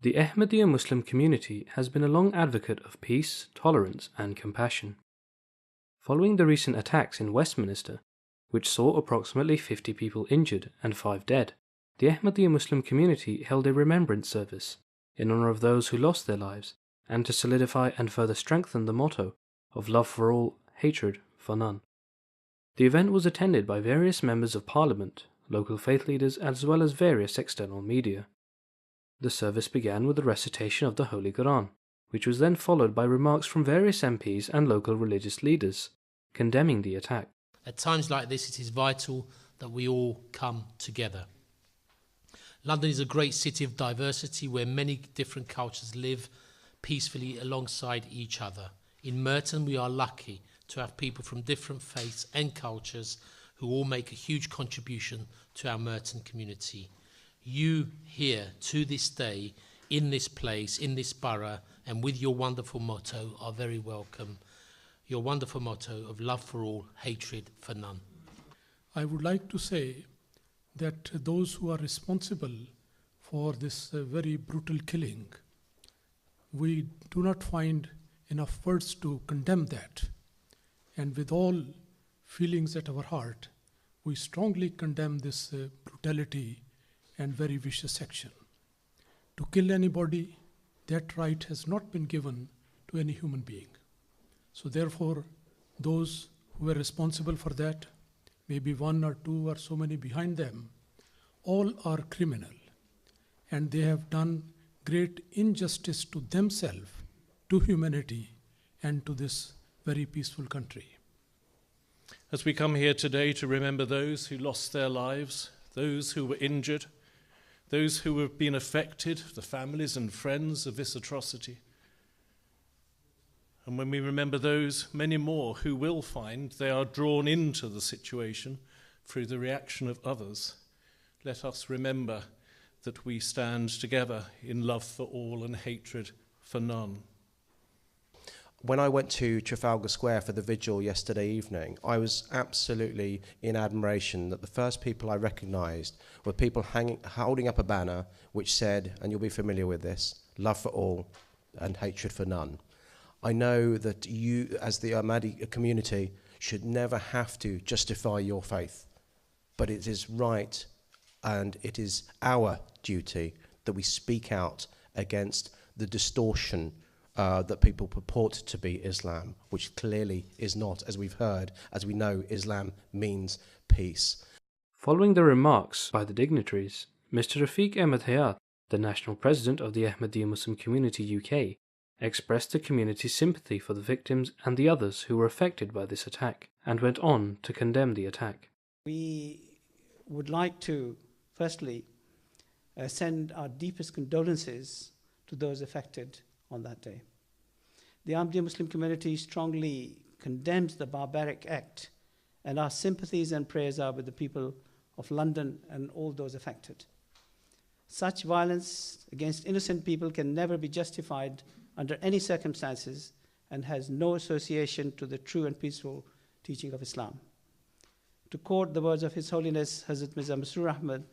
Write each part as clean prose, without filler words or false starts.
The Ahmadiyya Muslim community has been a long advocate of peace, tolerance, and compassion. Following the recent attacks in Westminster, which saw approximately 50 people injured and 5 dead, the Ahmadiyya Muslim community held a remembrance service in honor of those who lost their lives and to solidify and further strengthen the motto of love for all, hatred for none. The event was attended by various members of parliament, local faith leaders, as well as various external media. The service began with the recitation of the Holy Quran, which was then followed by remarks from various MPs and local religious leaders, condemning the attack. At times like this, it is vital that we all come together. London is a great city of diversity where many different cultures live peacefully alongside each other. In Merton, we are lucky to have people from different faiths and cultures who all make a huge contribution to our Merton community. You here, to this day, in this place, in this borough, and with your wonderful motto, are very welcome. Your wonderful motto of love for all, hatred for none. I would like to say that those who are responsible for this very brutal killing, we do not find enough words to condemn that. And with all feelings at our heart, we strongly condemn this brutality and very vicious action. To kill anybody, that right has not been given to any human being. So therefore, those who were responsible for that, maybe one or two or so many behind them, all are criminal. And they have done great injustice to themselves, to humanity, and to this very peaceful country. As we come here today to remember those who lost their lives, those who were injured, those who have been affected, the families and friends of this atrocity, and when we remember those many more who will find they are drawn into the situation through the reaction of others, let us remember that we stand together in love for all and hatred for none. When I went to Trafalgar Square for the vigil yesterday evening, I was absolutely in admiration that the first people I recognised were people holding up a banner which said, and you'll be familiar with this, love for all and hatred for none. I know that you, as the Ahmadi community, should never have to justify your faith, but it is right and it is our duty that we speak out against the distortion that people purport to be Islam, which clearly is not, as we've heard, as we know, Islam means peace. Following the remarks by the dignitaries, Mr. Rafiq Ahmed Hayat, the National President of the Ahmadiyya Muslim Community UK, expressed the community's sympathy for the victims and the others who were affected by this attack, and went on to condemn the attack. We would like to, firstly, send our deepest condolences to those affected on that day. The Ahmadiyya Muslim community strongly condemns the barbaric act, and our sympathies and prayers are with the people of London and all those affected. Such violence against innocent people can never be justified under any circumstances and has no association to the true and peaceful teaching of Islam. To quote the words of His Holiness Hazrat Mirza Masrur Ahmad,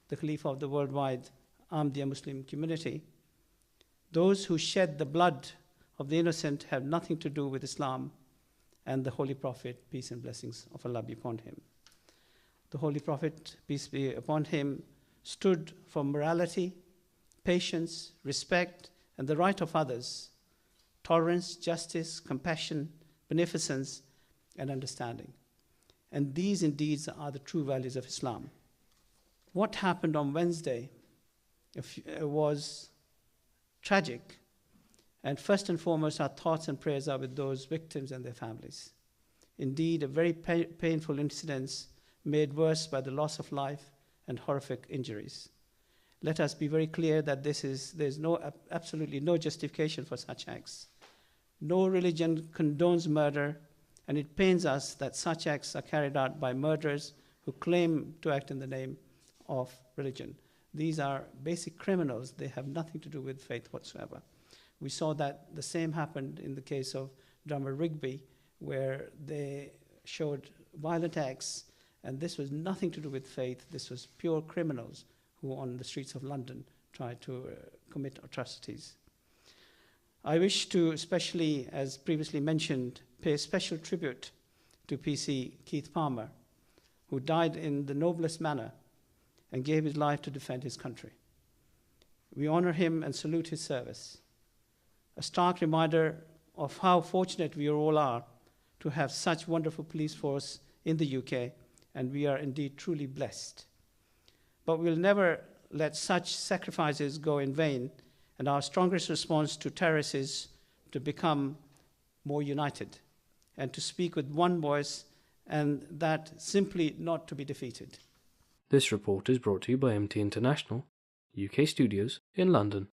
the Khalifa of the worldwide Ahmadiyya Muslim community, those who shed the blood of the innocent have nothing to do with Islam and the Holy Prophet, peace and blessings of Allah be upon him. The Holy Prophet, peace be upon him, stood for morality, patience, respect, and the right of others, tolerance, justice, compassion, beneficence, and understanding. And these indeed are the true values of Islam. What happened on Wednesday was tragic, and first and foremost, our thoughts and prayers are with those victims and their families. Indeed, a very painful incident made worse by the loss of life and horrific injuries. Let us be very clear that there's absolutely no justification for such acts. No religion condones murder, and it pains us that such acts are carried out by murderers who claim to act in the name of religion. These are basic criminals. They have nothing to do with faith whatsoever. We saw that the same happened in the case of drummer Rigby, where they showed violent acts, and this was nothing to do with faith. This was pure criminals who were on the streets of London try to commit atrocities. I wish to especially, as previously mentioned, pay special tribute to PC Keith Palmer, who died in the noblest manner and gave his life to defend his country. We honor him and salute his service. A stark reminder of how fortunate we all are to have such wonderful police force in the UK, and we are indeed truly blessed. But we'll never let such sacrifices go in vain, and our strongest response to terrorists is to become more united and to speak with one voice, and that simply not to be defeated. This report is brought to you by MT International, UK Studios in London.